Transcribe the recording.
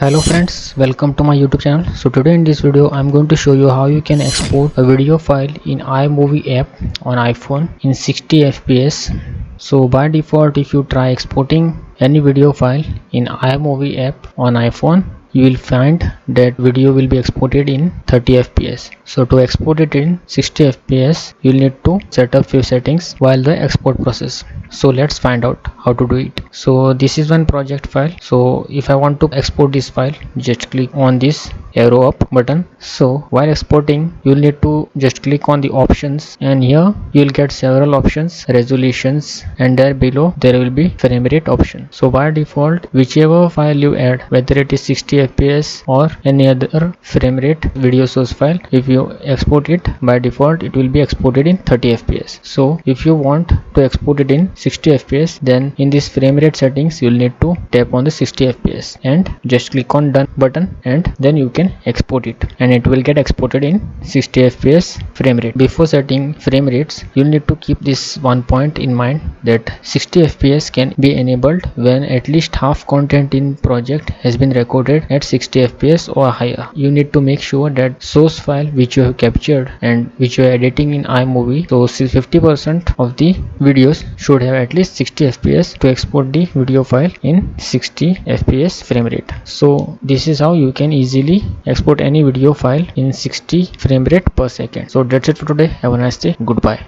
Hello friends, welcome to my YouTube channel. So today in this video I'm going to show you how you can export a video file in iMovie app on iPhone in 60 fps. So by default, if you try exporting any video file in iMovie app on iPhone, you will find that video will be exported in 30 fps. So to export it in 60 fps, you'll need to set up few settings while the export process. So let's find out how to do it. So this is one project file. So if I want to export this file, just click on this arrow up button. So while exporting, you'll need to just click on the options, and here you'll get several options, resolutions, and there below there will be frame rate option. So by default, whichever file you add, whether it is 60 fps or any other frame rate video source file, if you export it, by default it will be exported in 30 fps. So if you want to export it in 60 fps, then in this frame rate settings you'll need to tap on the 60 fps and just click on done button, and then you can export it, and it will get exported in 60 fps frame rate. Before setting frame rates, you'll need to keep this one point in mind, that 60 fps can be enabled when at least half content in project has been recorded at 60 fps or higher. You need to make sure that source file which you have captured and which you are editing in iMovie, so 50% of the videos should have at least 60 fps to export the video file in 60 fps frame rate. So this is how you can easily export any video file in 60 frame rate per second. So that's it for today. Have a nice day. Goodbye.